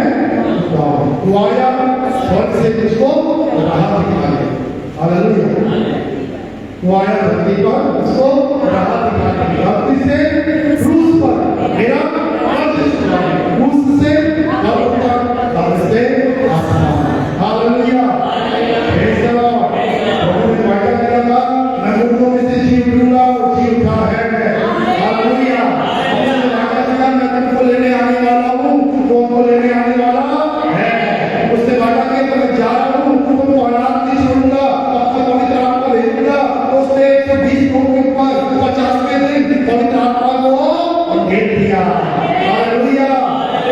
तो आया स्वर्ग से तुझको राह दिखाने, हालेलुया। तो आया धरती पर उसको राह दिखाने, धरती से क्रूस पर मेरा अर्ज सुनाने, क्रूस से कब्र तक, कब्र से आसमान, हालेलुया। Praise the lord. प्रभु ने वादा किया था, मैं मुर्दों में से जी उठूंगा और जी उठा है, हालेलुया। उसने वादा किया, मैं तुमको लेने आने वाला हूँ, तुमको लेने आने वाला है। उसने वादा किया कि मैं जा रहा हूँ, तुमको अनाथ नहीं छोड़ूंगा, आपको पवित्र आत्मा भेजूंगा। उसने 120 लोगों के ऊपर 50वें दिन पवित्र आत्मा को भेज दिया, हालेलुया।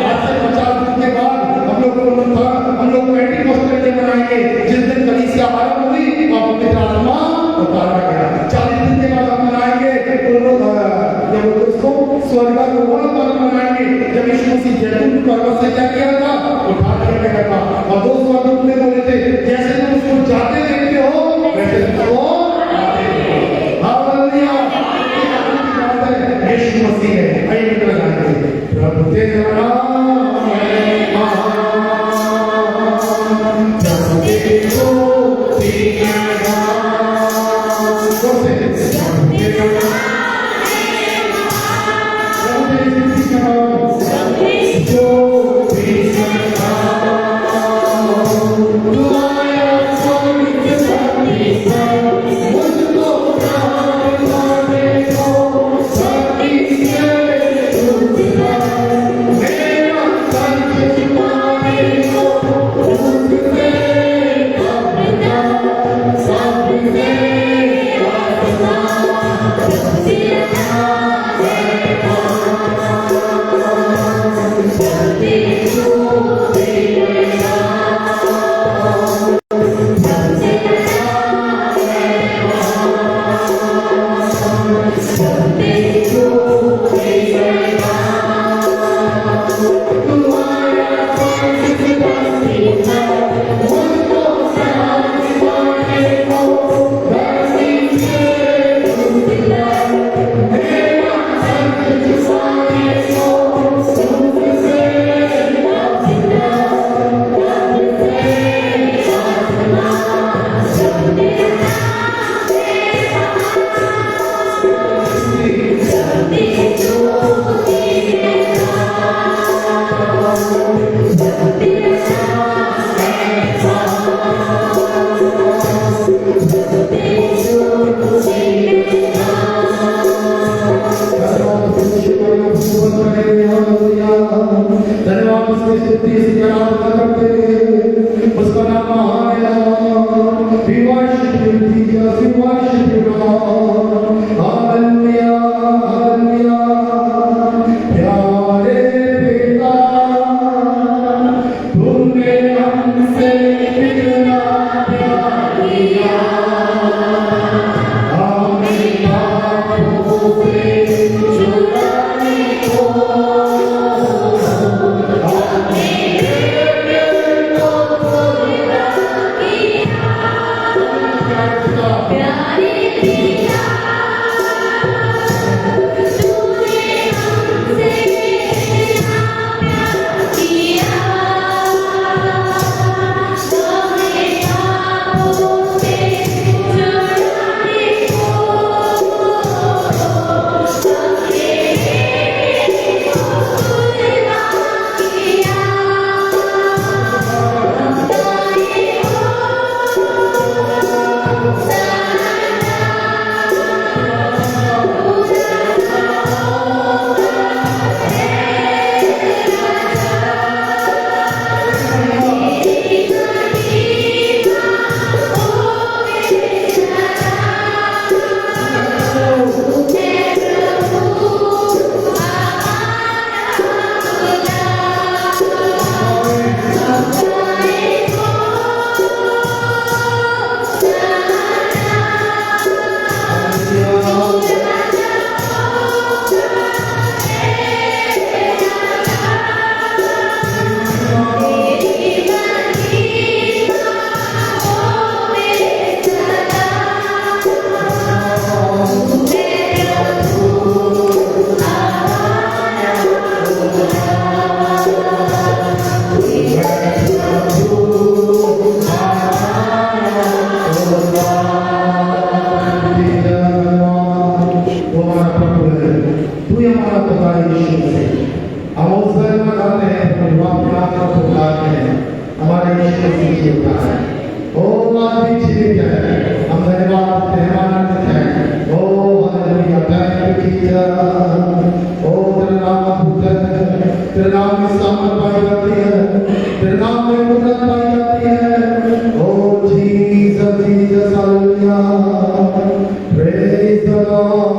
आज से 50 दिन के बाद हम लोग पेंटिकोस्टल डे मनाएंगे, जिस दिन कलीसिया आरंभ हुई और पवित्र आत्मा उतारा गया। 40 दिन के बाद हम मनाएंगे जब उसको स्वर्गारोहण पर्व मनाएंगे, जब यीशु मसीह जैतून पर्वत से क्या किया था, उठा लिया गया था। और 2 स्वर्गदूत ने बोले थे, जैसे तुम उसको जाते देखते हो वैसे तुमको आते देखो, हालेलुया। यीशु मसीह है, आइए मित्र जाएंगे। प्रभु तेरा नाम है महान, प्रभु तेरा प्यार जीवित है। हम धन्यवाद देते हैं, आनंदित हैं। ओ हालेलुया, थैंक यू जीसस। ओ तेरा नाम अद्भुत है, तेरे नाम में सामर्थ पाई जाती है, तेरे नाम में कुदरत पाई जाती है। ओ Jesus Jesus hallelujah, praise the lord.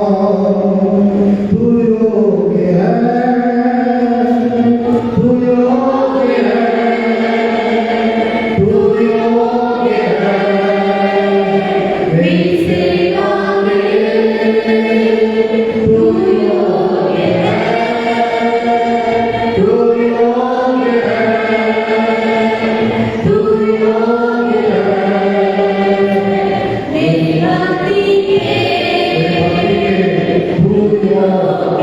तू योग्य है, तू योग्य है, तू योग्य है, मेरी सेवा में तू योग्य है, तू योग्य है, तू योग्य है, मेरी भक्ति के तू योग्य है,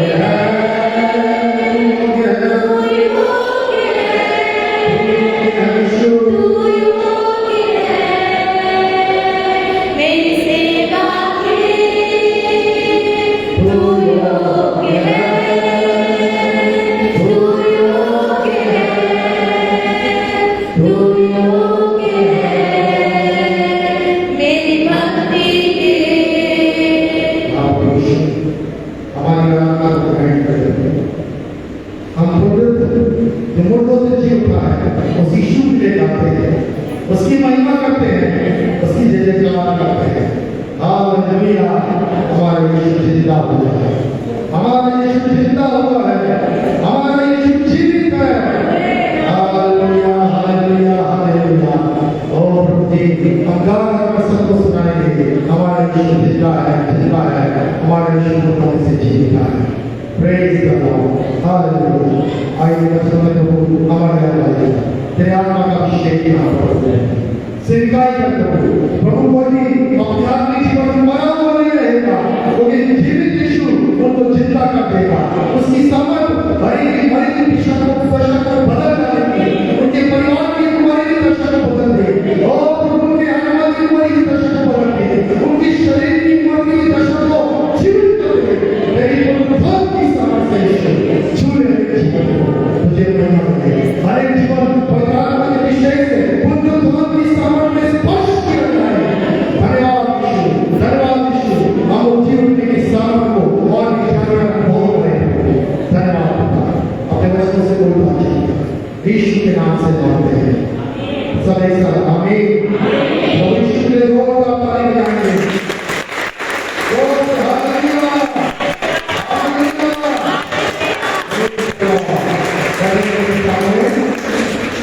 उसकी महिमा करते हैं, उसकी जय जयकार करते हैं। हालेलुया, हमारा यीशु जिंदा हुआ है, हमारा यीशु जिंदा हुआ है, हमारा यीशु जीवित है। Hallelujah hallelujah hallelujah. और हम गाकर सबको सुनाएंगे, हमारा यीशु जिंदा है, जिंदा है, हमारा यीशु मुर्दों से जीवित है। Praise the lord, hallelujah. आइए बच्चों में तो हमारे यहाँ तेरे आत्मा का अभिषेक यहाँ पर सेवकाई करते हो प्रभु। बोली अपने आत्मिक जीवन में मरा हुआ नहीं रहेगा, क्योंकि जीवित यीशु उनको जिंदा कर देगा। उसकी सामर्थ मरे की दशा को बदल डालेगी, उनके परिवार की कुमारी की दशा को बदल देगी, और उनके आत्मा की कुमारी की दशा को बदल देगी, उनकी शरीर की कुमारी की दशा को जीवित कर देगी। तेरी बहुत की सामर्थ से यीशु छू ले जीवन को, तुझे महिमा मिलेगी। हर एक जीवन यीशु के नाम से मांगते हैं, सब एक साथ आमीन। यीशु के जोर का ताली बजाएंगे, जोर से हालेलुया हालेलुया।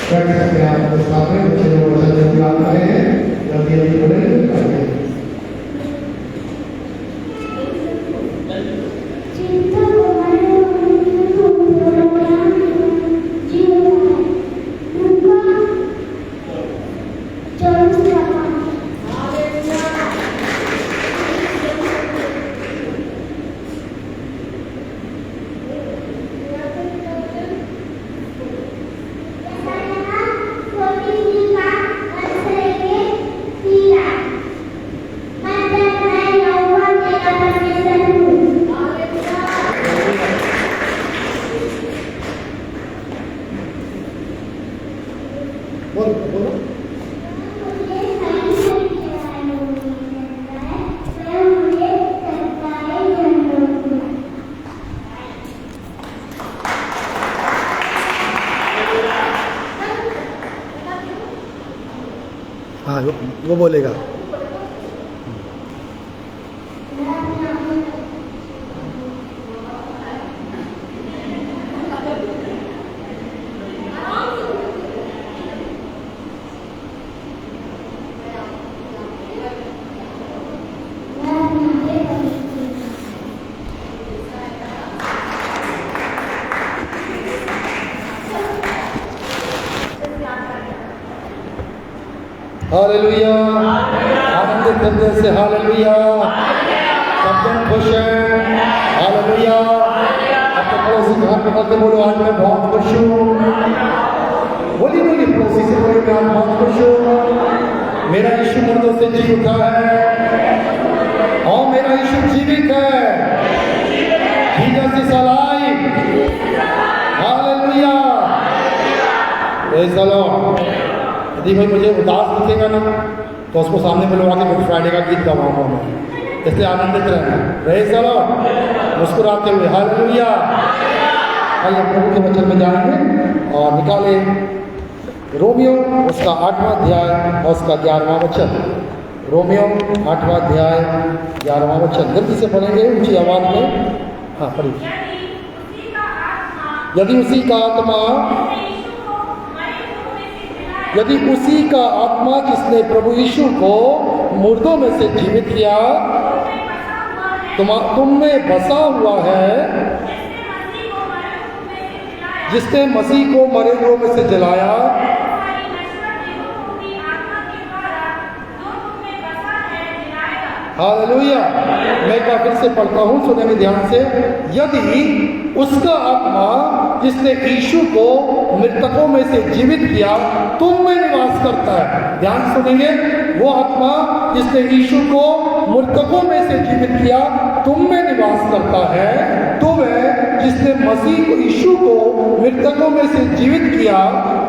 बैठ सकते हैं आप साथ में, बच्चे लोग वचन याद कर रहे हैं, जल्दी जल्दी बोले। हाँ वो बोलेगा। हालेलुया, आनंदित हृदय से हालेलुया, सब जन खुश हैं। हालेलुया, अपने पड़ोसी को हाथ पकड़ के बोलो, आज मैं बहुत खुश हूँ। बोली बोली पड़ोसी से, बोली मैं आज बहुत खुश हूँ। मेरा यीशु मुर्दों से जी उठा है, और मेरा यीशु जीवित है। Jesus is alive. Hallelujah, praise the Lord. यदि कोई मुझे उदास दिखेगा ना, तो उसको सामने मिलवा के गुड फ्राइडे का गीत गवाऊंगा मैं। इसलिए आनंदित रहना, रहे चलो मुस्कुराते हुए हालेलुया। आइए प्रभु के वचन में जाएंगे और निकाले रोमियो उसका 8वां अध्याय और उसका 11वां वचन। रोमियो 8वां अध्याय 11वां वचन जल्दी से पढ़ेंगे ऊंची आवाज में। हाँ पढ़िए। यदि उसी का आत्मा जिसने प्रभु यीशु को मुर्दों में से जीवित किया तुम में बसा हुआ है, जिसने मसीह को मरे हुओं में से जलाया, हालेलुया। मैं एक बार फिर से पढ़ता हूँ, सुनेंगे ध्यान से। यदि उसका आत्मा जिसने यीशु को मृतकों में से जीवित किया तुम में निवास करता है, ध्यान सुनेंगे, वो आत्मा जिसने यीशु को मृतकों में से जीवित किया तुम में निवास करता है, तो वह जिसने मसीह को यीशु को मृतकों में से जीवित किया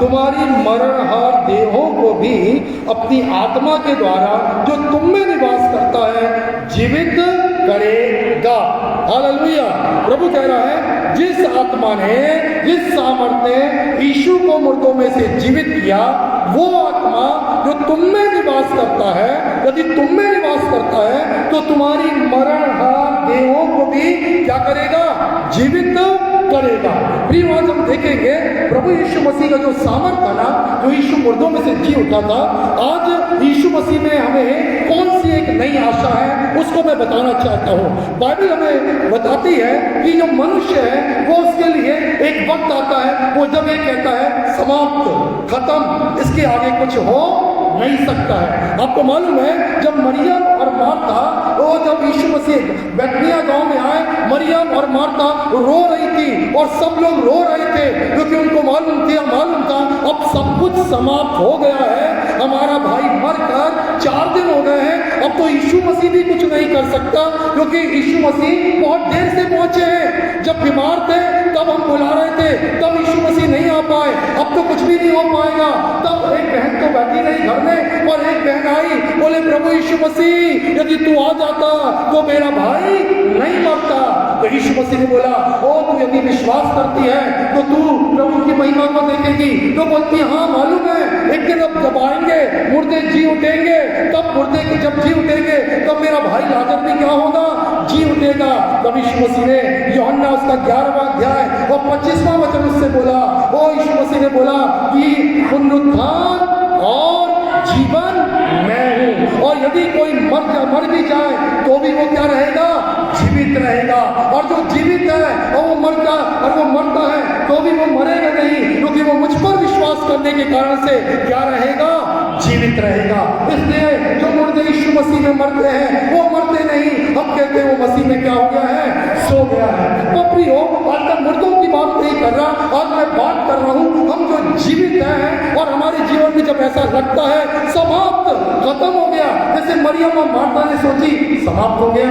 तुम्हारी मरणहार देहों को भी अपनी आत्मा के द्वारा जो तुम में निवास करता है जीवित करेगा। हालेलुया। प्रभु कह रहा है जिस आत्मा ने, जिस सामर्थ्य ने यीशु को मुर्दों में से जीवित किया, वो आत्मा जो तुम में निवास करता है, यदि तुम में निवास करता है तो तुम्हारी मरणहार देहों को भी क्या करेगा? जीवित करेगा। प्रिय आज हम देखेंगे प्रभु यीशु मसीह का जो सामर्थ्य था ना, जो यीशु मुर्दों में से जी उठा था, आज यीशु मसीह में हमें कौन सी एक नई आशा है उसको मैं बताना चाहता हूँ। बाइबल हमें बताती है कि जो मनुष्य है वो उसके लिए एक वक्त आता है वो जब ये कहता है समाप्त, खत्म, इसके आगे कुछ हो नहीं सकता है। आपको मालूम है जब मरियम और मार्था, वो जब यीशु मसीह बैतनिय्याह गांव में आए, मरियम और मार्था रो रही थी और सब लोग रो रहे थे क्योंकि उनको मालूम था अब सब कुछ समाप्त हो गया है, हमारा भाई मरकर 4 दिन हो गए हैं, अब तो यीशु मसीह भी कुछ नहीं कर सकता क्योंकि यीशु मसीह बहुत देर से पहुंचे हैं। जब बीमार थे तब हम बुला रहे थे, तब यीशु मसीह नहीं आ पाए, अब तो कुछ भी नहीं हो पाएगा। तब एक बहन तो बैठी रही घर में और एक बहन आई, बोले प्रभु यीशु मसीह यदि तू आ जाता तो मेरा भाई नहीं मरता। तो यीशु मसीह ने बोला ओ तू यदि विश्वास करती है तो तू प्रभु की महिमा को देखेगी। तो बोलती हाँ मालूम है, एक दिन अब जब आएंगे मुर्दे जी उठेंगे, तब मुर्दे की जब जी उठेंगे तब मेरा भाई लाजर भी क्या होगा? जी उठेगा। तब यीशु मसीह ने यूहन्ना उसका 11वां अध्याय और 25वां वचन उससे बोला, ओ यीशु मसीह ने बोला कि पुनरुत्थान और जीवन मैं हूं, और यदि कोई मर भी जाए तो भी वो क्या रहेगा? जीवित रहेगा। और जो जीवित है और वो मरता है तो भी वो मरेगा नहीं, क्योंकि वो मुझ पर विश्वास करने के कारण से क्या रहेगा? जीवित रहेगा। इसलिए जो मुर्दे यीशु मसीह में मरते हैं वो मरते नहीं, हम कहते हैं वो मसीह में क्या हो गया है? सो गया है। तो प्रियो आज मैं मुर्दों की बात नहीं कर रहा, आज मैं बात कर रहा हूं हम जो जीवित हैं और हमारे जीवन में जब ऐसा लगता है समाप्त, खत्म हो गया, जैसे मरियम और मार्था ने सोची समाप्त हो गया,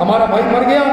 हमारा भाई मर गया,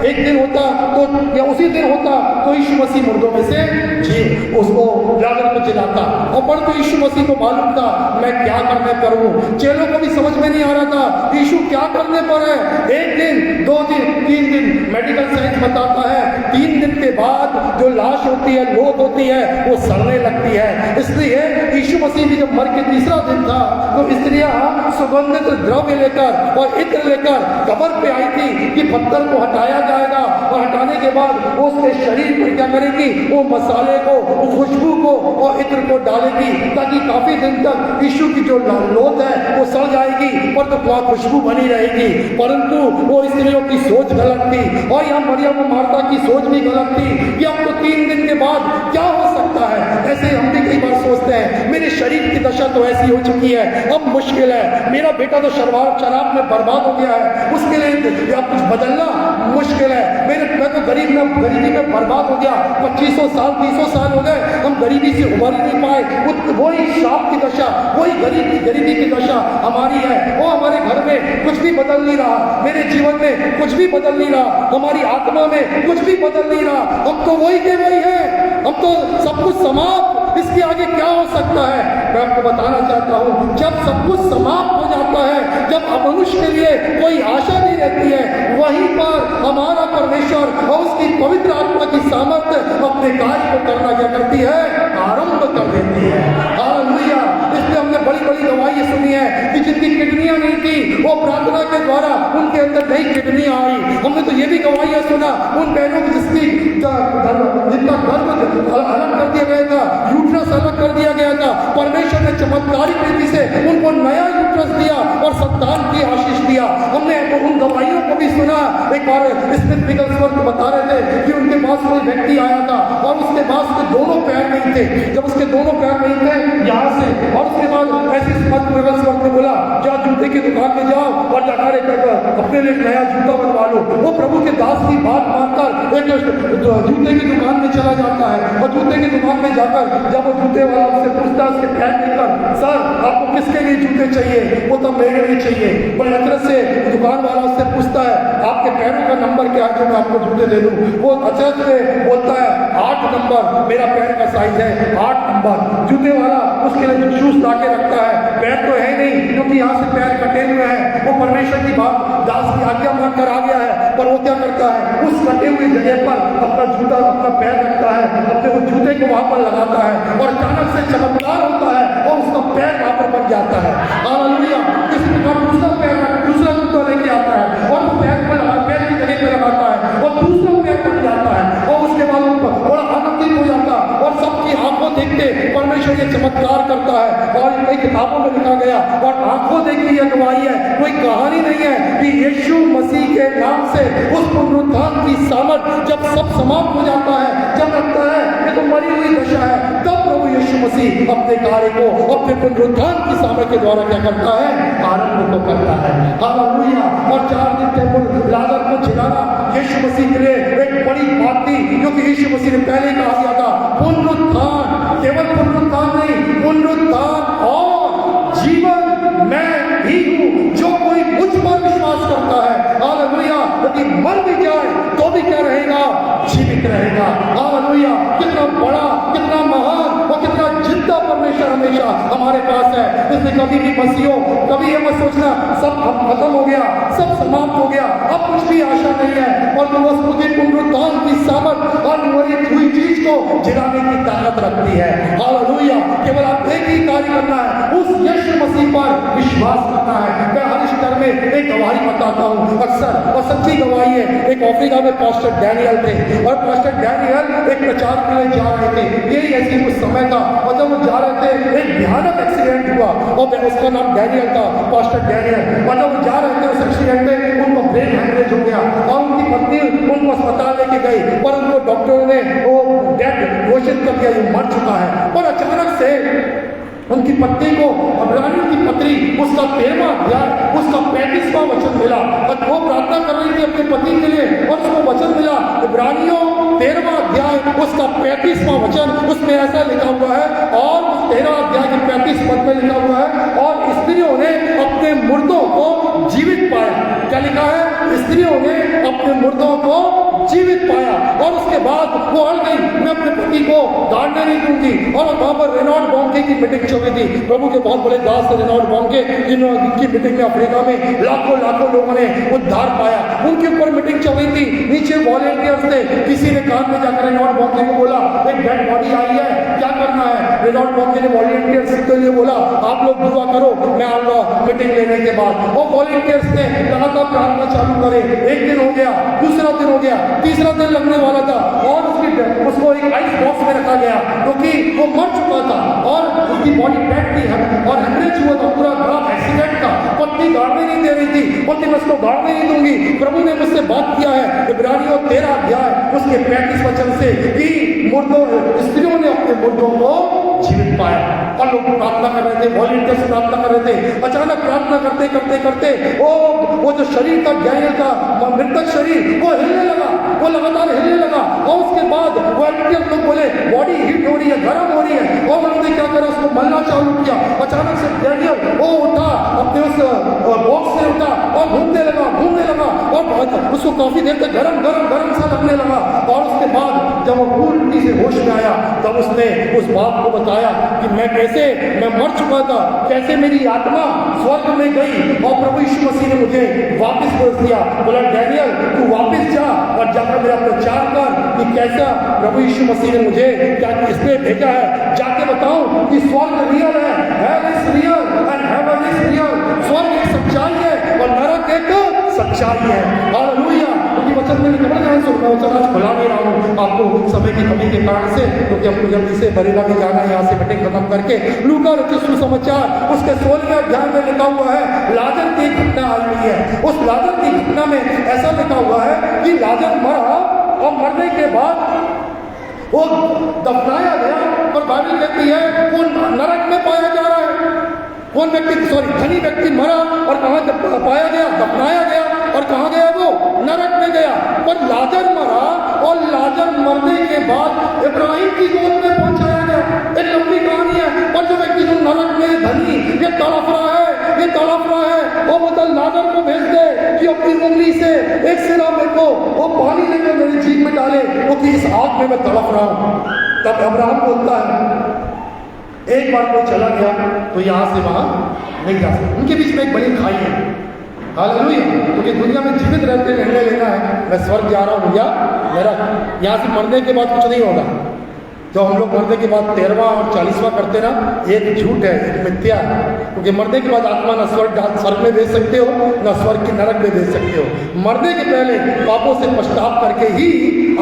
एक दिन होता तो या उसी दिन होता तो यीशु मसीह मुर्दों में से जी उसको लाजर को जिलाता। और पर तो यीशु मसीह को मालूम था मैं क्या करने पर हूँ। चेलों को भी समझ में नहीं आ रहा था यीशु क्या करने पर है। 1 दिन 2 दिन 3 दिन मेडिकल साइंस बताता है 3 दिन के बाद जो लाश होती है, लोथ होती है, वो सड़ने लगती है। इसलिए यीशु मसीह भी जब मर के तीसरा दिन था तो स्त्रियां सुगंधित द्रव्य लेकर और इत्र लेकर कब्र पे आई थी कि पत्थर को हटाया जाएगा, और हटाने के बाद वो उसके शरीर पर क्या करेगी? वो मसाले को, वो खुशबू को और इत्र को डालेगी ताकि काफी दिन तक यीशु की जो लोथ है वो सड़ जाएगी पर तो वहां खुशबू बनी रहेगी। परंतु वो स्त्रियों की सोच गलत थी और यहाँ मरियम और मार्था की सोच भी गलत थी कि अब तो 3 दिन के बाद क्या हो सकता है। ऐसे हम भी कई बार सोचते हैं मेरे शरीर की दशा तो ऐसी हो चुकी है, अब मुश्किल है, मेरा बेटा तो शराब में बर्बाद हो गया है, उसके लिए या कुछ बदलना मुश्किल है, मैं तो गरीबी में बर्बाद हो गया, 2500 साल 300 साल हो गए, हम गरीबी से उभर ही नहीं पाए। वही श्राप की दशा, वही गरीबी की दशा हमारी है। वो हमारे घर में कुछ भी बदल नहीं रहा, मेरे जीवन में कुछ भी बदल नहीं रहा, हमारी आत्मा में कुछ भी बदल नहीं रहा, हम तो वही के वही है, हम तो सब कुछ समाप्त, इसके आगे क्या हो सकता है। मैं आपको बताना चाहता हूँ, जब सब कुछ समाप्त हो जाता है, जब मनुष्य के लिए कोई आशा नहीं रहती है, वहीं पर हमारा परमेश्वर और उसकी पवित्र आत्मा की सामर्थ्य अपने कार्य को करना क्या करती है, आरंभ कर देती है। हालेलुया। इसलिए हमने बड़ी बड़ी गवाही सुनी है कि जिनकी किडनियां नहीं थी, वो प्रार्थना के द्वारा उनके अंदर नई किडनियां आई। हमने तो ये भी गवाही सुना उन बहनों की जिनका गर्भ अलग कर दिया गया था, यूट्रस अलग कर दिया गया था, परमेश्वर ने चमत्कारिक रीति से उनको नया यूट्रस दिया और संतान की आशीष दिया। हमने उन गवाहियों को भी सुना। एक बार स्मिथ विगलस्वर्थ बता रहे थे कि उनके पास कोई व्यक्ति आया था और उसके पास उसके दोनों पैर नहीं थे। जब उसके दोनों पैर नहीं थे यहाँ से, और उसके बाद ऐसे स्मिथ विगलस्वर्थ ने बोला, जा जूते की दुकान में जाओ और लटारे कर अपने लिए नया जूता बनवा लो। वो प्रभु के दास की बात मानकर एक जूते की दुकान में चला जाता है और जूते की दुकान में जाकर जब वो जूते वाला उससे पूछता है, उसके पैर देखकर, सर आपको किसके लिए जूते चाहिए? वो तो मेरे लिए चाहिए। बड़े अचरज से दुकान वाला उससे पूछता है, आपके पैरों का नंबर क्या है जो मैं आपको जूते दे दूं? वो अचरज से बोलता है, 8 नंबर मेरा पैर का साइज है, 8 नंबर। जूते वाला उसके लिए शूज ला के रखता है, पैर तो है नहीं क्योंकि यहाँ से पैर कटे हुए हैं। वो परमेश्वर की बात दास की आज्ञा मानकर आ गया है, पर वो क्या करता है, उस कटे हुई जगह पर अपना जूता अपना पैर रखता है, अपने वो जूते को वहां पर लगाता है और अचानक से चमत्कार होता है और उसका पैर वहां पर बन जाता है। हालेलुया। इस प्रकार दूसरा पैर दूसरा जूता लेके आता है और पैर की जगह पे लगाता है और दूसरा पैर बन जाता है और उसके बाद बड़ा आनंदित हो जाता है और सबकी आंखों देखते परमेश्वर ये चमत्कार करता है। और कई किताबों में लिखा गया और आंखों देखी यह गवाही है, कोई कहानी नहीं है, कि यीशु मसीह के नाम से उस पुनरुत्थान की सामर्थ जब सब समाप्त हो जाता है, जब लगता है ये तो मरी हुई दशा है, तब प्रभु यीशु मसीह अपने कार्य को अपने पुनरुत्थान की सामर्थ के द्वारा क्या करता है, आरंभ को करता है। हालेलुया। और 4 दिन के लाजर को जिलाना यीशु मसीह के लिए एक बड़ी बात थी, क्योंकि यीशु मसीह ने पहले कहा दिया था, पुनरुत्थान, केवल पुनरुत्थान नहीं, पुनरुत्थान और जीवन मैं ही हूं। जो कोई मुझ पर विश्वास करता है, हालेलुया, यदि मर भी जाए तो भी क्या रहेगा, जीवित रहेगा। हालेलुया। कितना बड़ा, कितना महान और कितना जिंदा परमेश्वर हमेशा हमारे पास है। इसलिए कभी भी मसीहो, कभी ये मत सोचना सब खत्म हो गया, सब समाप्त हो गया, अब कुछ भी आशा नहीं है। और वो उसकी पुनरुत्थान की सामर्थ और मरी हुई चीज को जिलाने की ताकत रखती है। हालेलुया। केवल आप एक ही कार्य करना है, उस यीशु मसीह पर विश्वास करना है। मैं हर स्तर में एक गवाही बताता हूँ अक्सर, और सच्ची गवाही है। एक अफ्रीका में पास्टर डैनियल थे और पास्टर डैनियल एक प्रचार के लिए जा रहे थे। यही ऐसी कुछ समय था और जब वो जा रहे थे एक भयानक एक्सीडेंट हुआ और उसका नाम डैनियल था, पास्टर डैनियल। और जब वो जा रहे थे उस एक्सीडेंट में उनको ब्रेन हेमरेज हो गया और उनकी पत्नी उनको अस्पताल लेके गई, पर उनको डॉक्टरों ने वो डेड घोषित कर दिया, ये मर चुका है। और अचानक से उनकी पत्नी को इब्रानियों की पत्री उसका 13वां अध्याय उसका 35वां वचन मिला और वो प्रार्थना कर रही थी अपने पति के लिए और उसको वचन मिला, इब्रानियों 13वां अध्याय उसका 35वां वचन, उसमें ऐसा लिखा हुआ है, और 13वां अध्याय के 35 पद में लिखा हुआ है, और स्त्रियों ने अपने मुर्दों को जीवित पाया। क्या लिखा है? स्त्रियों ने अपने मुर्दों को जीवित पाया। और उसके बाद वो अड़ गई, मैं अपने पति को गाड़ने नहीं दूंगी। और वहां पर रेनॉल्ड बॉन्के की मीटिंग चल रही थी। प्रभु के बहुत बड़े दास थे रेनॉल्ड बॉन्के, जिनकी मीटिंग में अफ्रीका में लाखों लोगों ने उद्धार पाया। उनके ऊपर मीटिंग चल रही थी, नीचे वॉलेंटियर्स थे। किसी ने कान में जाकर रेनॉल्ड बॉन्के को बोला, एक डेड बॉडी आई है, क्या करना है? रेनॉल्ड बॉन्के ने वॉलेंटियर्स के लिए बोला, आप लोग दुआ करो, मैं आऊंगा मीटिंग लेने के बाद। और वॉलेंटियर्स ने लगातार प्रार्थना चालू करे। एक दिन हो गया, दूसरा दिन हो गया, तीसरा दिन लगने वाला था और उसको एक आइस बॉक्स में रखा गया, क्योंकि वो मर चुका था और उसकी बॉडी डेड थी और हेमरेज हुआ था, पूरा बड़ा एक्सीडेंट था। पत्नी गाड़ने नहीं दे रही थी, पत्नी मैं उसको गाड़ने नहीं दूंगी। प्रभु ने मुझसे बात किया है इब्रानियों 13 अध्याय उसके 35 वचन से कि मुर्दों स्त्रियों ने अपने मुर्दों को जीवित पाया। और लोग प्रार्थना कर रहे थे, वॉलंटियर्स प्रार्थना कर रहे थे। अचानक प्रार्थना करते करते करते वो जो शरीर था डैनियल का मृतक शरीर वो हिलने लगा, वो लगातार हिलने लगा। और उसके बाद वॉलंटियर्स लोग बोले बॉडी हीट हो रही है, गर्म हो रही है। और उन्होंने क्या करा, उसको मलना चालू किया। अचानक से डैनियल वो उठा, अपने उस बॉक्स से उठा और घूमने लगा और उसको काफी देर तक गरम गरम गरम सा लगने लगा। और उसके बाद जब वो पूरी से होश में आया तब उसने उस बाप को बताया कि मैं मर चुका था, कैसे मेरी आत्मा स्वर्ग में गई और प्रभु यीशु मसीह ने मुझे वापस भेज दिया। बोला डैनियल तू वापस जा और जाकर मेरा प्रचार कर कि कैसा प्रभु यीशु मसीह ने मुझे क्या इसमें भेजा है। जाके बताऊं कि स्वर्ग रियल है, hell is real and heaven is real. स्वर्ग एक सच्चाई है और नरक एक सच्चाई है। हालेलुया। क्योंकि वचन में निकल गया सो मैं वचन आज खुला नहीं रहा हूँ आपको समय की कमी के कारण से, क्योंकि हमको जल्दी से बरेला में जाना है, यहाँ से मीटिंग खत्म करके। लूका रचित सुसमाचार उसके 16वें अध्याय में लिखा हुआ है लाजर की घटना आई हुई है। उस लाजर की घटना में ऐसा लिखा हुआ है कि लाजर मरा और मरने के बाद वो दफनाया गया और बाइबल कहती है वो नरक में पाया जा रहा है। कौन व्यक्ति धनी व्यक्ति मरा और कहाँ पाया गया? दफनाया गया। और कहाँ गया वो? नरक में गया। पर लाजर मरा और लाजर मरने के बाद इब्राहिम की गोद में पहुंचाया गया। एक लंबी कहानी है। पर जो व्यक्ति जो नरक में धनी ये तड़प रहा है वो मतलब लाजर को भेज दे कि अपनी उंगली से एक सिरा मेरे को वो पानी लेकर मेरी जीभ में डाले, क्योंकि इस आग में मैं तड़प रहा हूँ। तब अब्राहम बोलता है एक बार कोई चला गया तो यहाँ से वहां नहीं जा सकता। उनके बीच में एक बड़ी खाई है। हालेलुया। क्योंकि दुनिया में जीवित रहते निर्णय लेना है मैं स्वर्ग जा रहा हूँ या नरक। यहाँ से मरने के बाद कुछ नहीं होगा। जो हम लोग मरने के बाद 13वां और 40वां करते ना, एक झूठ है, एक मिथ्या है। क्योंकि मरने के बाद आत्मा न स्वर्ग में भेज सकते हो न स्वर्ग की नरक में भेज सकते हो। मरने के पहले पापों से पश्चाताप करके ही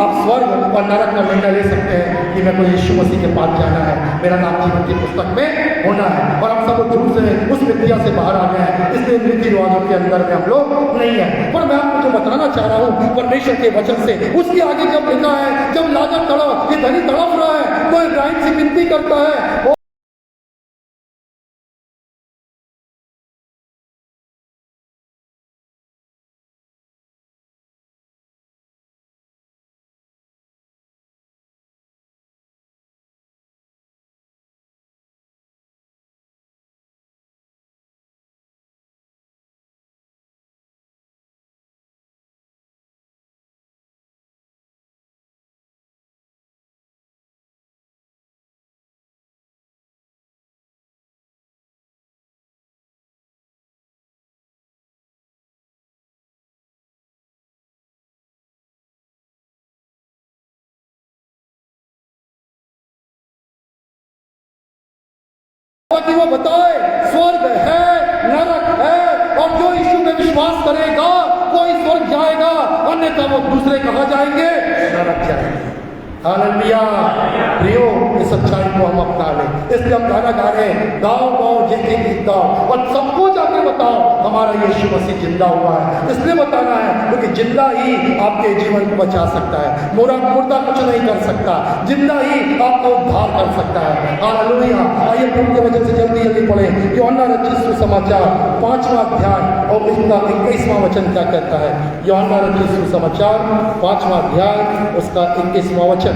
आप स्वर्ग और नरक का निर्णय ले सकते हैं कि मेरे को यीशु मसीह के पास जाना है, मेरा नाम जीवन की पुस्तक में होना है। और हम सब झूठ से उस मिथ्या से बाहर आ गए हैं, इसलिए रीति रिवाजों के अंदर में हम लोग नहीं है। पर मैं आपको जो बताना चाह रहा हूँ परमेश्वर के वचन से, उसके आगे जब लिखा है जब लाजर तड़प ये धनी तड़प रहा है तो इब्राहिम से विनती करता है कि वो बताए स्वर्ग है नरक है और जो यीशु में विश्वास करेगा वो ही स्वर्ग जाएगा, अन्यथा वो दूसरे कहाँ जाएंगे? नरक जाएंगे। हालेलुया। प्रियो इस सच्चाई को हम अपना लें। इसलिए हम गाना गा रहे हैं गाओ गाओ जिंदगी गीत गाओ और सबको जाके बताओ हमारा यीशु मसीह जिंदा हुआ है। इसलिए बताना है क्योंकि जिंदा ही आपके जीवन को बचा सकता है। मुर्दा कुछ नहीं कर सकता, जिंदा ही आपका उद्धार कर सकता है। हालेलुया। आइए प्रभु के वचन से जल्दी जल्दी पढ़े यूहन्ना रचित सुसमाचार 5वां अध्याय और उसका 21वां वचन क्या कहता है। यूहन्ना रचित सुसमाचार 5वां अध्याय उसका 21वां वचन।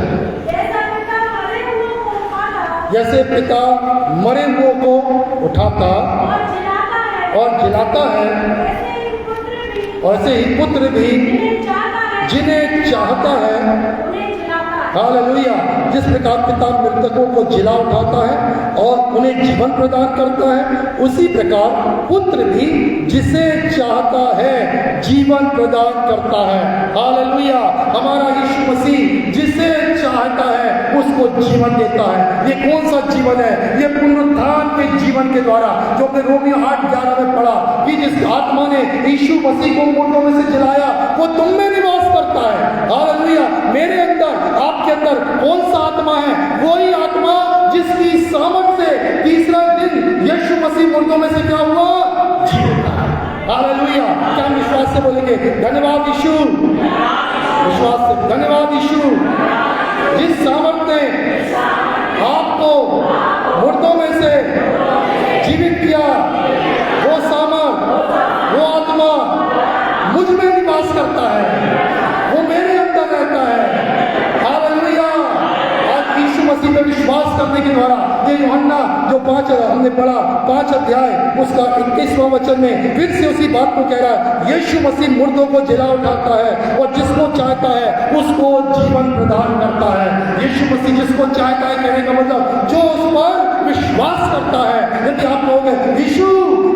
जैसे पिता मरे हुओं को उठाता और जिलाता है, वैसे ही पुत्र भी जिन्हें चाहता है। हालेलुया। जिस प्रकार पिता मृतकों को जिला उठाता है और उन्हें जीवन प्रदान करता है, उसी प्रकार पुत्र भी जिसे चाहता है जीवन प्रदान करता है। हालेलुया। हमारा यीशु मसीह जिसे चाहता है उसको जीवन देता है। ये कौन सा जीवन है? ये पुनरुत्थान के जीवन के द्वारा, जो कि रोमियो 8:11 में पढ़ा कि जिस आत्मा ने यीशु मसीह को मुर्दों में से जिलाया वो तुम में निवास करता है। हालेलुया। मेरे अंदर आपके अंदर कौन सा आत्मा है? वही आत्मा जिसकी सामर्थ से तीसरा दिन यीशु मसीह मुर्दों में से क्या हुआ? जीवित है। हालेलुया। क्या हम विश्वास से बोलेंगे धन्यवाद यीशु? विश्वास से धन्यवाद यीशु। जिस सामर्थ ने आपको मुर्दों में से जीवित किया, वो सामर्थ वो आत्मा मुझ में निवास करता है, वो मेरे अंदर रहता है। हालेलुया। आज यीशु मसीह में विश्वास करने के द्वारा ये यूहन्ना जो 5 हमने पढ़ा 5 अध्याय उसका 21वां वचन में फिर से उसी बात को कह रहा है, यीशु मसीह मुर्दों को जिला उठाता है और जिसको चाहता है उसको जीवन प्रदान करता है। यीशु मसीह जिसको चाहता है, कहने का मतलब जो उस पर विश्वास करता है। यदि आप कहोगे यीशु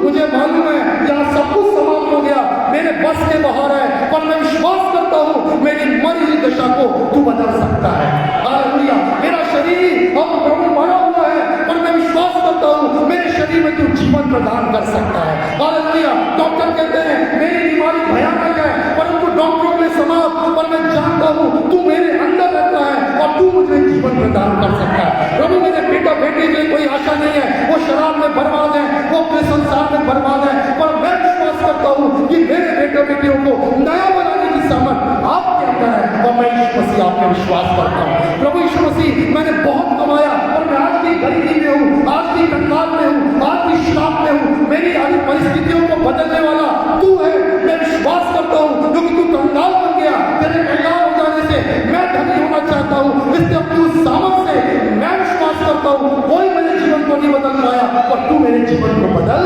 मुझे मालूम है यहाँ सब कुछ समाप्त हो गया, मेरे बस के बाहर है, पर मैं विश्वास करता हूँ मेरी मरी हुई दशा को तू बदल सकता है। हालेलुया। मेरा शरीर अब प्रभु मरा हुआ है, पर मैं विश्वास करता हूँ मेरे शरीर में तू जीवन प्रदान कर सकता है। हालेलुया। डॉक्टर कहते हैं मेरी बीमारी भयानक है, परंतु डॉक्टरों के समाप्त, पर मैं जानता हूँ तू मेरे अंदर रहता है और तू मुझे जीवन प्रदान कर सकता है। प्रभु मेरे बेटा बेटी के लिए कोई आशा नहीं है, वो शराब में बर्बाद है, वो अपने संसार में बर्बाद है, पर मैं विश्वास करता हूँ कि मेरे बेटे बेटियों को नया बनाने की सामर्थ आपके अंदर है और मैं यीशु मसीह आप में विश्वास करता हूँ। प्रभु यीशु मसीह मैंने बहुत कमाया और मैं आज की गरीबी में हूँ, आज की कंगाल में हूँ, आज की श्राप में हूँ, मेरी आज परिस्थितियों को बदलने वाला तू है। मैं विश्वास करता हूँ क्योंकि तू कंगाल बन गया, तेरे कंगाल हो जाने से मैं धनी होना चाहता हूँ, इसलिए अब तू सामर्थ से मैं विश्वास करता हूँ कोई मेरे जीवन को नहीं बदल पाया पर तू मेरे जीवन को बदल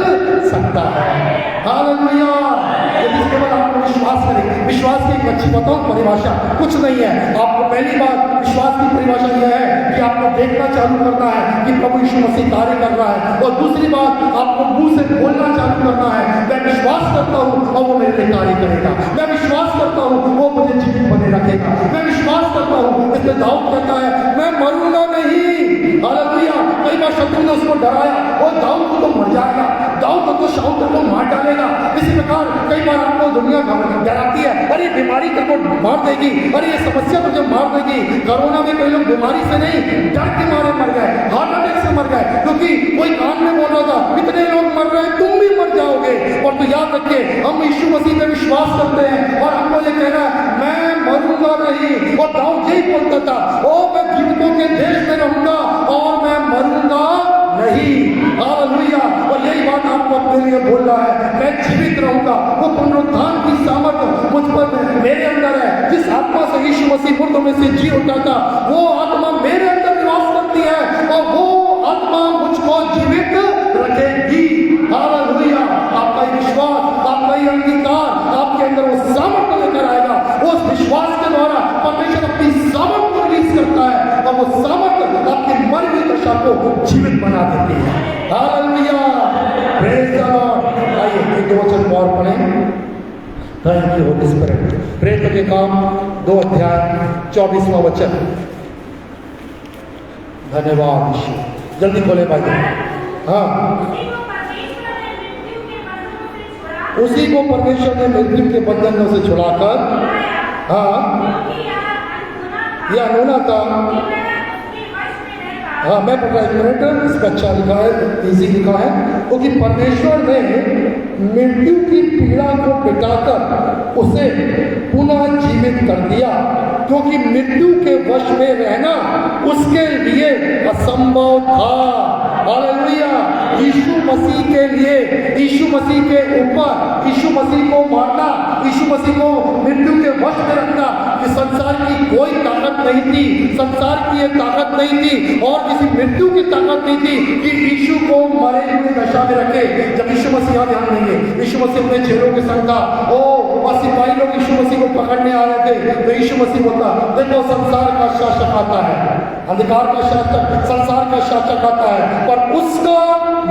सकता है। हालेलुया। यदि केवल आपको विश्वास करें, विश्वास की एक अच्छी बताऊं परिभाषा कुछ नहीं है। आपको पहली बात विश्वास की परिभाषा यह है कि आपको देखना चालू करना है कि प्रभु यीशु मसीह कार्य कर रहा है, और दूसरी बात आपको मुंह से बोलना चालू करना है, मैं विश्वास करता हूँ और वो मेरे लिए कार्य करेगा, मैं विश्वास करता हूँ वो मुझे जीवित बने रखेगा, मैं विश्वास करता हूँ। इसलिए दाऊद कहता है मैं मरूंगा नहीं। हालेलुया। कई बार शत्रु ने उसको डराया और दाऊद को तो मर जाएगा, दाऊद को तो शाऊल को मार डालेगा। इसी प्रकार कई बार आपको दुनिया डराती है, अरे बीमारी को मार देगी, अरे ये समस्या तुझे मार देगी। कोरोना में कई लोग बीमारी से नहीं डर के मारे मर गए, हार्ट अटैक से मर गए, क्योंकि कोई कान में बोल रहा था इतने लोग मर रहे हैं तुम भी मर जाओगे। और तो याद रखिए हम यीशु मसीह में विश्वास करते हैं और हमको ये कहना है मैं मरूंगा नहीं। और दाऊद यही बोलता था, ओ मैं जीवितों के देश में रहूंगा और मैं मरूंगा नहीं। हालेलुया। और यही बात आपको अपने लिए बोल रहा है, मैं जीवित रहूंगा। वो पुनरुत्थान की सामर्थ मुझ पर मेरे अंदर है। जिस आत्मा से यीशु मसीह मुर्दों में से जी उठा था वो आत्मा मेरे अंदर निवास करती है और वो आत्मा मुझको जीवित रखेगी। हालेलुया। आपका विश्वास, आपका ये अंगीकार आपके अंदर वो सामर्थ लेकर आएगा। उस विश्वास के द्वारा परमेश्वर अपनी सामर्थ को रिलीज करता है और वो सामर्थ आपकी मरी हुई दशा को जीवित बना देती है। हालेलुया। Praise the Lord. आइए एक दो वचन और पढ़ें। Thank you Holi spirit. प्रेरितों के काम 2 अध्याय 24वां वचन। धन्यवाद यीशु। जल्दी खोले भाई। हाँ, उसी को परमेश्वर ने मृत्यु के बंधनों से छुड़ाकर, हाँ यह अनहोना था। हाँ मैं पढ़ रहा 1 मिनट, इसका अच्छा लिखा है, इजी लिखा है, क्योंकि परमेश्वर ने मृत्यु की पीड़ा को मिटाकर उसे पुनः जीवित कर दिया, क्योंकि मृत्यु के वश में रहना उसके लिए असंभव था। हालेलुया। यीशु मसीह के लिए, यीशु मसीह के ऊपर, यीशु मसीह को मारना, यीशु मसीह को मृत्यु के वश में रखना, ये संसार की कोई ताकत नहीं थी, संसार की ये ताकत नहीं थी और किसी मृत्यु की ताकत नहीं थी कि यीशु को मरे हुए दशा में रखे। जब यीशु मसीह यहाँ ध्यान देंगे, यीशु मसीह अपने चेलों के संग था, और सिपाही लोग यीशु मसीह को पकड़ने आ रहे थे, तो यीशु मसीह बोलता देखो संसार का शासक आता है, अंधकार का शासक, संसार का शासक आता है, पर उसका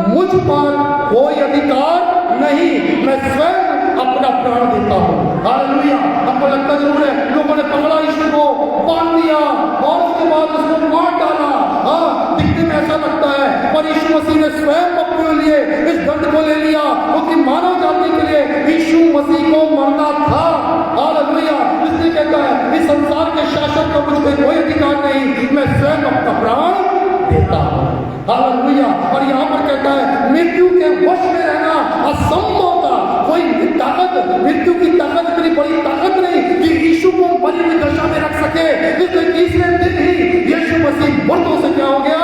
मुझ पर कोई अधिकार नहीं, मैं स्वयं अपना प्राण देता हूँ। हालेलुया। हमको लगता जरूर है लोगों ने पकड़ा यीशु को, बांध दिया और उसके बाद उसको मार डाला। हाँ दिखने में ऐसा लगता है, पर यीशु मसीह ने स्वयं अपने लिए इस दंड को ले लिया, क्योंकि मानव जाति के लिए यीशु मसीह को मरना था। हालेलुया। इसलिए कहता है इस संसार के शासक का मुझ पर कोई अधिकार नहीं, मैं स्वयं अपना प्राण देता हूँ। हालेलुया। और यहाँ पर कहता है मृत्यु के वश में रहना असंभव था, कोई ताकत, मृत्यु की ताकत इतनी बड़ी ताकत नहीं कि यीशु को मरी हुई दशा में रख सके। इसलिए तीसरे दिन ही यीशु मसीह मुर्दों से क्या हो गया?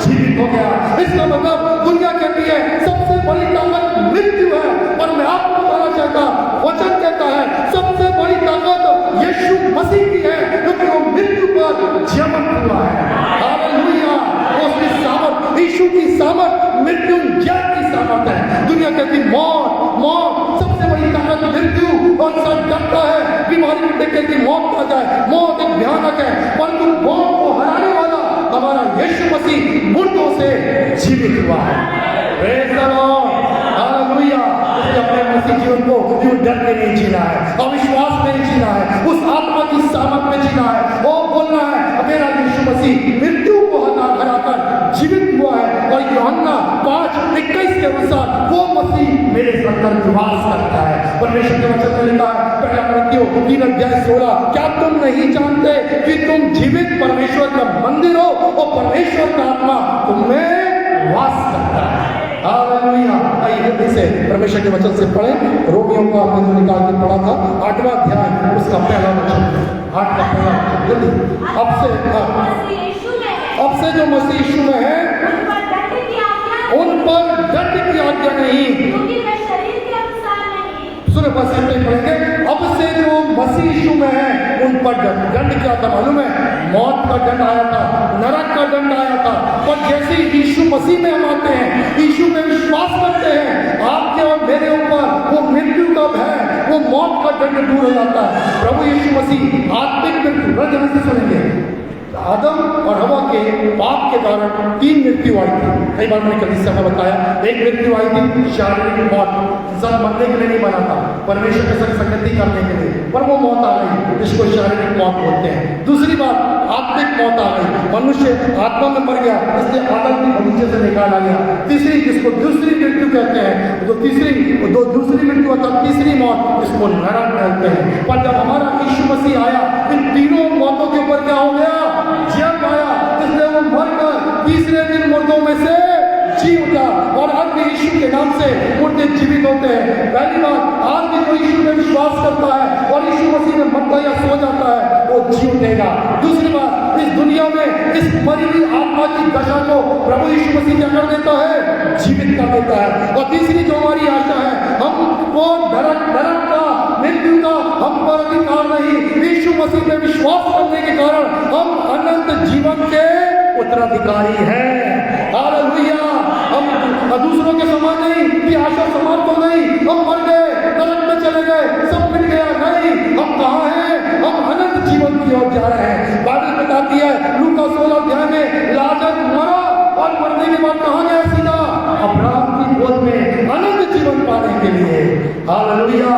जीवित हो गया। इसका मतलब दुनिया कहती है सबसे बड़ी ताकत मृत्यु है, पर मैं आपको बताना चाहता, वचन कहता है सबसे बड़ी ताकत यीशु मसीह की है, क्योंकि वो मृत्यु पर जीवन हुआ है। हालेलुया। उसकी सामर्थ, यीशु की सामर्थ मृत्युंजय की सामर्थ है। दुनिया कहती मौत मौत सबसे बड़ी ताकत मृत्यु, और इंसान डरता है बीमारी को देख के मौत आ जाए, मौत एक भयानक है, परंतु मौत को हराने वाला हमारा यीशु मसीह मुर्दों से जीवित हुआ है। Praise the lord, hallelujah. इसलिए अपने मसीह जीवन को यूं डर के नहीं जीना है, अविश्वास में नहीं जीना है, उस आत्मा की सामर्थ में जीना है। और बोलना है मेरा यीशु मसीह मृत्यु को हराकर जीवित हुआ है, और यूहन्ना 5:21 के अनुसार वो मसीह मेरे अंदर निवास करता है। परमेश्वर के वचन में लिखा है, पहला कुरिन्थियों 3:16, क्या तुम नहीं जानते कि तुम जीवित परमेश्वर का मंदिर हो और परमेश्वर का आत्मा तुम में वास करता है। हालेलुया। आइए जल्दी से परमेश्वर के वचन से पढ़ें। रोमियों को आपने जो निकाल के पढ़ा था 8वां अध्याय, उसका पहला वचन, 8 का पहला वचन जल्दी। अब से जो मसीह यीशु में है उन पर दंड की आज्ञा नहीं। सुनो बस इतने पढ़ेंगे। अब से जो मसीह यीशु में है उन पर दंड क्या था मालूम है? मौत का दंड आया था, नरक का दंड आया था। पर जैसे यीशु मसीह में हम आते हैं, यीशु में विश्वास करते हैं, आपके और मेरे ऊपर वो मृत्यु का भय, वो मौत का दंड दूर हो जाता है। प्रभु यीशु मसीह आत्मिक मृत्यु, ध्यान से सुनेंगे। आदम और हवा के पाप के कारण 3 मृत्यु आई थी। कई बार मैंने कभी समय बताया, एक मृत्यु आई थी शारीरिक मौत, इंसान मरने के लिए नहीं बना था, परमेश्वर के संग संगति करने के लिए, पर वो मौत आ गई जिसको शारीरिक मौत बोलते हैं। दूसरी बात आत्मिक मौत आ गई, मनुष्य आत्मा में मर गया, इसलिए आदम की बगीचे से निकाला गया। तीसरी जिसको दूसरी मृत्यु कहते हैं, जो दूसरी मृत्यु अर्थात तीसरी मौत, जिसको नरक कहते हैं। पर जब हमारा यीशु मसीह आया, इन तीनों मौतों के ऊपर क्या हो गया? जय पाया, इसलिए वो मरकर तीसरे दिन मुर्दों में से जी उठा, और अब यीशु के नाम से मुर्दे जीवित होते हैं। पहली बात, आज भी कोई यीशु में विश्वास करता है और यीशु मसीह में मरता या सो जाता है, वो जी उठेगा। दूसरी बात, इस दुनिया में इस मरी हुई आत्मा की दशा को प्रभु यीशु मसीह क्या कर देता है? जीवित कर देता है। और तीसरी जो हमारी आशा है, हमको नरक का मृत्यु का हम पर अधिकार नहीं, यीशु मसीह में विश्वास करने के कारण हम अनंत जीवन के उत्तराधिकारी हैं। हालेलुया। हम दूसरों के समान नहीं कि आशा समाप्त हो गई, हम मर गए, नरक में चले गए, सब मिट गया, नहीं। हम कहाँ हैं? हम अनंत जीवन की ओर जा रहे हैं। बाइबल बताती है लूका 16 अध्याय में, लाजर मरा और मरने के बाद कहाँ गया? सीधा अब्राहम की गोद में अनंत जीवन पाने के लिए। हालेलुया।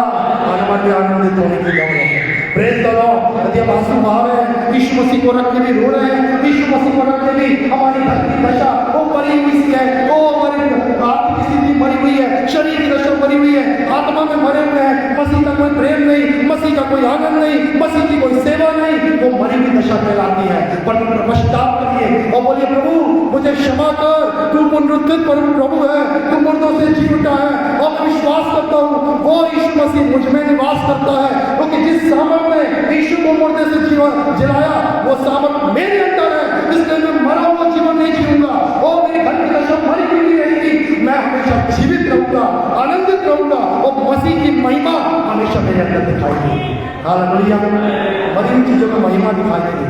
हमारे आनंदित होने की दौड़ है। Praise the Lord. यदि हम आंसू बहा रहे हैं, यीशु मसीह को रख के भी रो रहे हैं, यीशु मसीह को रख के भी हमारी घर की दशा वो मरी हुई सी है, वो हमारी आत्मिक स्थिति मरी हुई है, शरीर की दशा मरी हुई है, आत्मा में मरे हुए हैं, मसीह का कोई प्रेम नहीं, मसीह का कोई आनंद नहीं, मसीह की कोई सेवा नहीं, वो मरी हुई दशा कहलाती है। पर पश्चाताप करिए और बोलिए, प्रभु मुझे क्षमा कर, तू पुनरुत्थित प्रभु है, तू मुर्दों से जी उठा है, और मैं विश्वास करता हूँ वो यीशु मसीह मुझ में निवास करता है, क्योंकि जिस सामर्थ में यीशु को मुर्दे से जीवन जिलाया, वो सामर्थ मेरे अंदर है। इसलिए मैं मरा हुआ जीवन नहीं जीऊंगा, और मेरी घर की दशा मरी हुई रहेगी, मैं हमेशा जीवित रहूंगा, आनंदित रहूंगा, और मसीह की महिमा हमेशा मेरे अंदर दिखाई देगी। हालेलुया। मरी हुई चीजों में महिमा दिखाई देगी,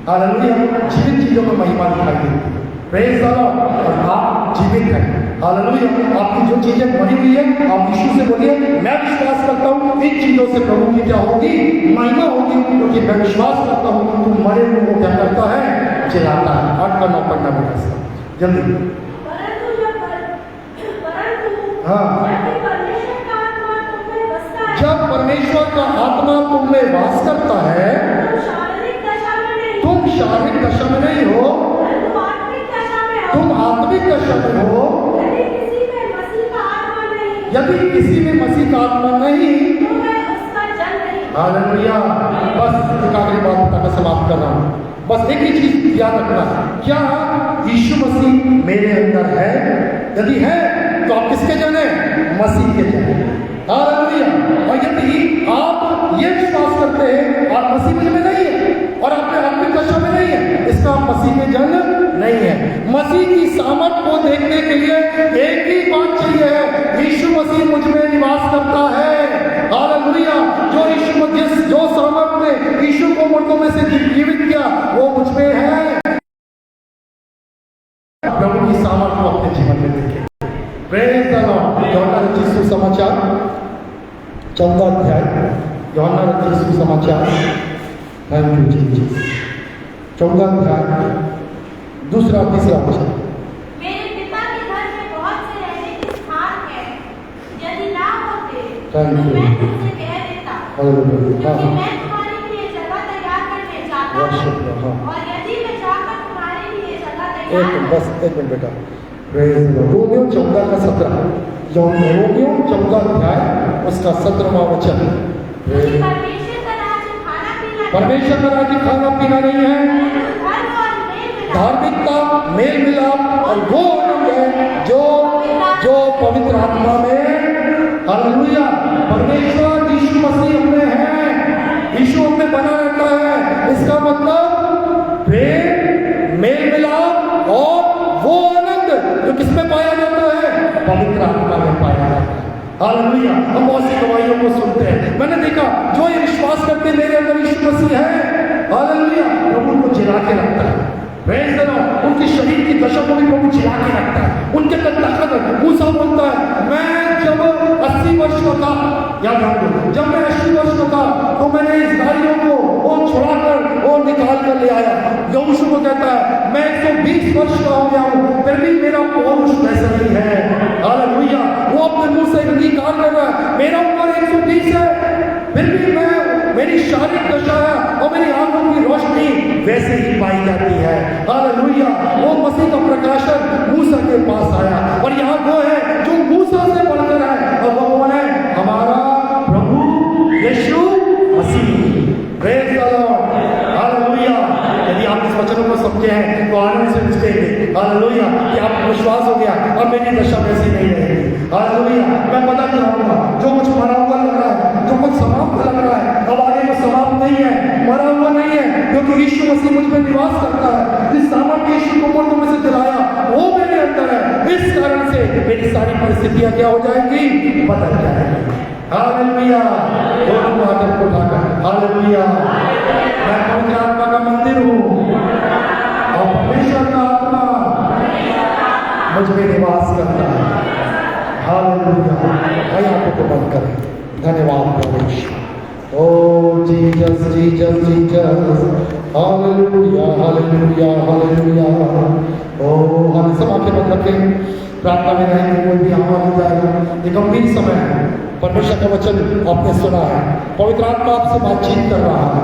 हालेलुया। जीवित चीजों में महिमा दिखाई देगी। Praise the Lord. और आप जीवित हैं, हालेलुया। आपकी जो चीजें मरी हुई है, आप यीशु से बोलिए, मैं विश्वास करता हूँ इन चीजों से प्रभु की क्या होगी? महिमा होगी, क्योंकि मैं विश्वास करता हूँ तू मरे हुए को क्या करता है? जिलाता है। 8 का 9 पढ़ना बेटा, जल्दी। हाँ, जब परमेश्वर का आत्मा तुम में वास करता है, तुम शारीरिक दशा में नहीं हो, तुम आत्मिक दशा में हो। यदि किसी में मसीह का आत्मा नहीं, हालेलुया। बस एक आखिरी बात बताकर समाप्त कर रहा हूँ। बस एक ही चीज याद रखना, क्या यीशु मसीह मेरे अंदर है? यदि है तो आप किसके जन हैं? मसीह के जन हैं। हालेलुया। और यदि आप ये विश्वास करते हैं आप मसीह मुझ में नहीं है और आपके आत्मिक दशा में नहीं है, इसका आप मसीह के जन नहीं है। मसीह की सामर्थ को देखने के लिए एक ही बात चाहिए है, यीशु मसीह मुझ में निवास करता है। हालेलुया। जो सामर्थ ने यीशु को मुर्दों में से जीवित किया, वो मुझ में है। प्रभु की सामर्थ प्रेज द लॉर्ड। यूहन्ना रचित सुसमाचार 14वां अध्याय, यूहन्ना रचित सुसमाचार, थैंक यू जीसस, 14वां अध्याय, दूसरा तीसरा वचन। मेरे पिता के घर में बहुत से रहने के स्थान हैं, यदि ना होते Thank तो you. मैं तुमसे कह देता, हालेलुया। क्योंकि मैं तुम्हारे लिए जगह तैयार करने जाता Worship हूँ, Lord, हाँ। और यदि मैं जाकर तुम्हारे लिए जगह एक तैयार मिनट, बस एक मिनट बेटा। Praise the Lord. रोमियो 14 का 17, रोमियो 14 अध्याय उसका 17वां वचन। क्योंकि परमेश्वर का राज्य खाना पीना नहीं, परमेश्वर का राज्य खाना पीना नहीं है, परंतु धर्म और मेल मिलाप, धार्मिकता, मेल मिलाप और वो आनंद है जो पवित्र आत्मा में, हालेलुया, परमेश्वर यीशु मसीह में है, यीशु में बना रहता है। इसका मतलब प्रेम, मेल मिलाप और वो आनंद जो किसमें पाया जाता है? पवित्र आत्मा में पाया जाता है। हालेलुया। हम बहुत सी गवाहियों को सुनते हैं। मैंने देखा जो ये विश्वास करते मेरे अंदर यीशु मसीह है, हालेलुया, प्रभु को जिला के रखता है। Praise the Lord. उनके शरीर की दशा को भी प्रभु जिला के रखता है। उनके अंदर ताकत है। मूसा बोलता है, मैं जब 80 वर्ष का था, याद रखो, जब मैं 80 वर्ष का था तो मैंने इस्राएलियों को वो छुड़ाकर वो निकाल कर ले आया। यहोशू को कहता है, मैं 120 वर्ष का हो गया हूँ, फिर भी मेरा पौरुष वैसा नहीं है। हालेलुया। वो अपने मुंह से निकाल कर रहा है, मेरा उम्र 120 है, फिर भी मेरी शारीरिक दशा है और मेरी आंखों की रोशनी वैसे ही पाई जाती है। हालेलुया। वो मसीह का प्रकाशन मूसा के पास आया और यहाँ वो है जो मूसा से बढ़कर है, और वो कौन है? हमारा प्रभु यीशु मसीह। Praise the lord. हालेलुया। यदि आप इस वचन को समझे हैं तो आनंद से पूछेंगे, हालेलुया, कि आपको विश्वास हो गया और मेरी दशा वैसी नहीं रहेगी। हालेलुया। मैं पता चलाऊंगा जो कुछ मरा हुआ लग रहा है, जो कुछ समाप्त लग रहा है, अब आगे वो समाप्त नहीं है, मरा हुआ नहीं है, क्योंकि यीशु मसीह मुझ में निवास करता है। जिस सामर्थ्य यीशु को मुर्दों में से जलाया वो मेरे अंदर है। इस कारण से मेरी सारी परिस्थितियां क्या हो जाएंगी? बदल जाएंगी। हालेलुया। दोनों को हाथों को उठाकर, हालेलुया, मैं पवित्र आत्मा का मंदिर हूँ और परमेश्वर का आत्मा मुझ में निवास करता है। हालेलुया। आइए आंखों को बंद करें। धन्यवाद परमेश्वर। ओ Jesus Jesus Jesus, hallelujah hallelujah hallelujah. ओ हम सब आंखें बंद रखें, प्रार्थना में रहेंगे। कोई भी आवाज हो जाएगा। ये गंभीर समय है। परमेश्वर का वचन आपने सुना है, पवित्र आत्मा आपसे बातचीत कर रहा है।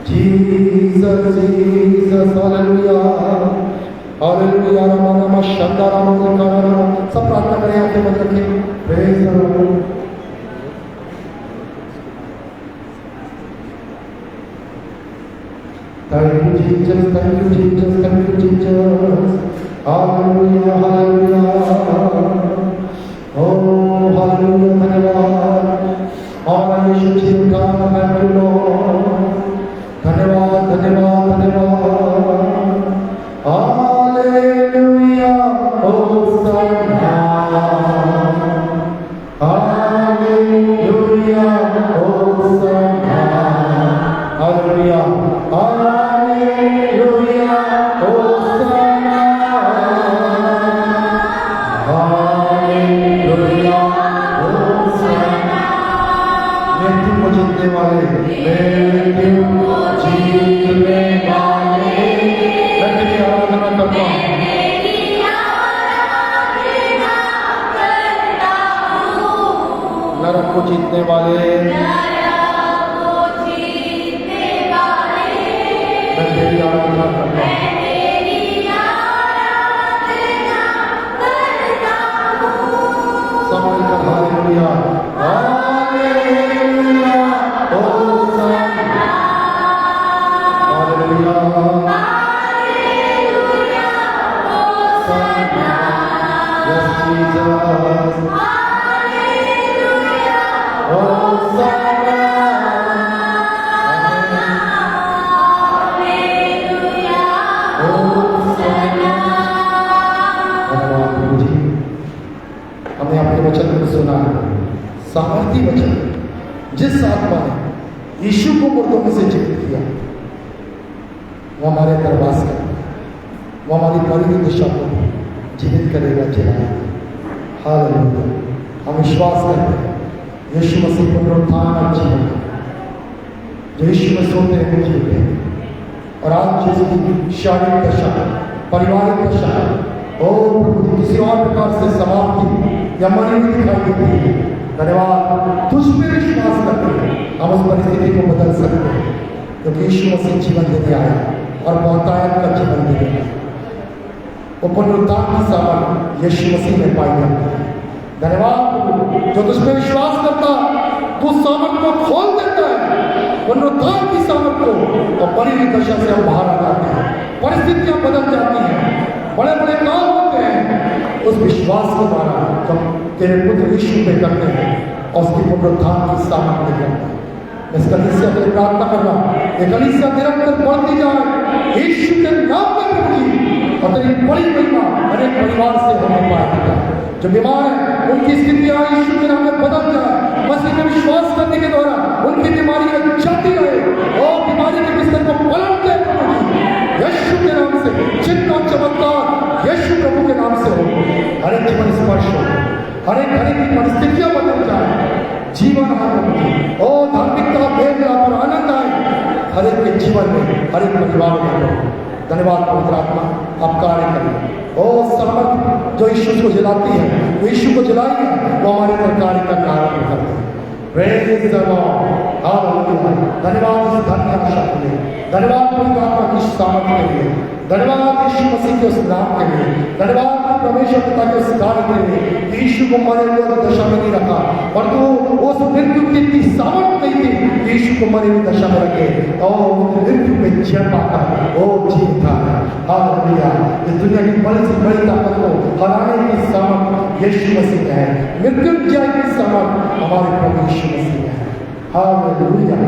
Jesus Jesus, hallelujah hallelujah. रामा रामा शंदा रामा रामा। सब प्रार्थना करें, आंखें बंद रखें। Praise the lord. Thank you, Jesus. Thank you, Jesus. Thank you, Jesus. Hallelujah, hallelujah. Oh, hallelujah, धन्यवाद। हमारा यीशु जी का thank you, Lord. धन्यवाद, धन्यवाद, धन्यवाद। Hallelujah, Hosanna. Hallelujah, Hosanna. Hallelujah. Hallelujah, Hosanna. Hallelujah, Hosanna. मृत्यु को जीतने वाले, मृत्यु को जीतने वाले, मैं तेरी आराधना करता हूँ। नरक को जीतने वाले, मैं तेरी आराधना करता हूँ। समझ कर hallelujah hallelujah hosanna hallelujah hosanna. Yes Jesus hosanna. हमने अपने वचन को सुना है, सामर्थी वचन। जिस आत्मा ने यीशु को मुर्दों में से जीवित किया वो हमारे अंदर वास करेगा, वो हमारी मरी हुई दिशा को जीवित करेगा, चलाएगा। हालेलुया। हम विश्वास करते हैं यीशु मसीह पुनरुत्थान का जीवन है। जो यीशु में सोते हैं वो जीते हैं। और आज जिसकी शारीरिक दशा, पारिवारिक दशा और प्रभु किसी और प्रकार से समाप्ति या मरी हुई दिखाई देती है, धन्यवाद तुझ पे विश्वास करते हैं हम उस परिस्थिति को बदल सकते हैं, क्योंकि यीशु मसीह जीवन देने आया और बहुतायत का जीवन देने आया। वो पुनरुत्थान की सामर्थ यीशु मसीह में पाई जाती है। धन्यवाद जो तुझ पे विश्वास करता तो सामर्थ को खोल देता है, पुनरुत्थान की सामर्थ को, और बड़ी हुई दशा से हम बाहर आ जाते हैं, परिस्थितियां बदल जाती हैं, बड़े बड़े काम होते हैं उस विश्वास के द्वारा जब तेरे पुत्र यीशु पे करते हैं और उसकी पुनरुत्थान की सामर्थ में करते हैं। इस कलीसिया के लिए प्रार्थना कर रहा हूं, ये कलीसिया निरंतर बढ़ती जाए यीशु के नाम में प्रभु, और तेरी बड़ी महिमा अनेक परिवार से होने पाएगा। जो बीमार है उनकी स्थितियां यीशु के नाम में बदल जाए, मसीह में विश्वास करने के द्वारा उनकी बीमारियां चलती रहे और बीमारी के बिस्तर को पलट दे यीशु के नाम से। चिन्ह और चमत्कार यीशु प्रभु के नाम से हो, हर एक जीवन स्पर्श हो, हर एक की परिस्थितियां बदल जाए, जीवन आनंद और धार्मिकता मेल मिलाप और आनंद आए हर एक के जीवन में, हर एक परिवार में। धन्यवाद पवित्र आत्मा, आप कार्य करिए। और सामर्थ जो यीशु को जलाती है, वो यीशु को जलाई है, वो हमारे अंदर कार्य करना आरंभ करते हैं। Praise the Lord, hallelujah. धन्यवाद इस धन्य आशा के लिए, धन्यवाद पवित्र आत्मा की सामर्थ के लिए, धन्यवाद यीशु मसीह के उस नाम के लिए, धन्यवाद परमेश्वर पिता के उस कार्य के लिए। यीशु को मरे हुए की दशा में नहीं रखा, और तो उस मृत्यु की इतनी सामर्थ नहीं थी यीशु को मरे हुई दशा में रखे और मृत्यु में जय पाता वो जीता है। हालेलुया। इस दुनिया की बड़ी से बड़ी ताकत को हराने की सामर्थ यीशु मसीह में है, मृत्युंजय की सामर्थ हमारे प्रभु यीशु मसीह में है। हालेलुया।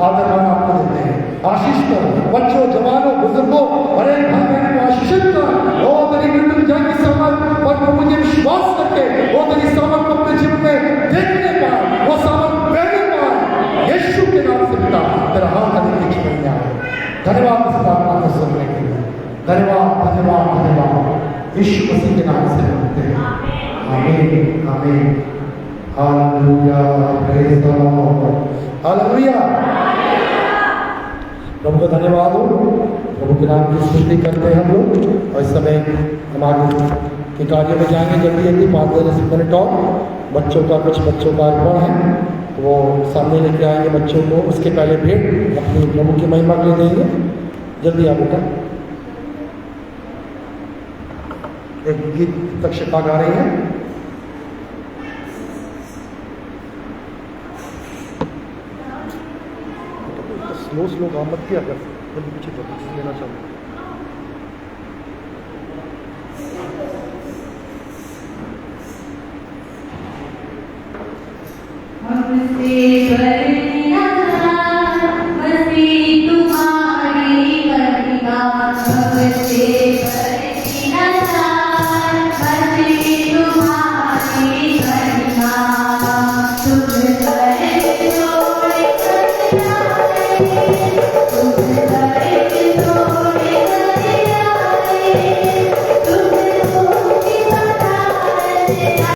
आदर मान आपको देते हैं, आशीष कर बच्चों, जवानों, बुजुर्गों, हर एक भाई बहन को आशीषित कर। ओ तेरी मृत्युंजय की सामर्थ पर प्रभु जी विश्वास करके वो तेरी सामर्थ को अपने जीवन में देखने पाए, वो सामर्थ पहने पाए यीशु के नाम से पिता तेरा हाथ आने के जीवन में आए। धन्यवाद इस प्रार्थना को सुनने के लिए, धन्यवाद धन्यवाद धन्यवाद यीशु मसीह के नाम से मांगते हैं, आमीन आमीन। Hallelujah, praise the lord, hallelujah. प्रभु का धन्यवाद हो, प्रभु के नाम की स्तुति करते हैं हम लोग। और इस समय हम आगे के कार्य में जाएंगे जल्दी जल्दी 5 मिनट और। बच्चों का कुछ बच्चों का अर्पण है, वो सामने लेके आएंगे बच्चों को, उसके पहले भेंट अपनी प्रभु की महिमा के लिए देंगे। जल्दी आ बेटा। एक गीत तक शिक्षा गा रही है। स्लो गा मत किया कर, जल्दी पीछे लेना चाहूँगा।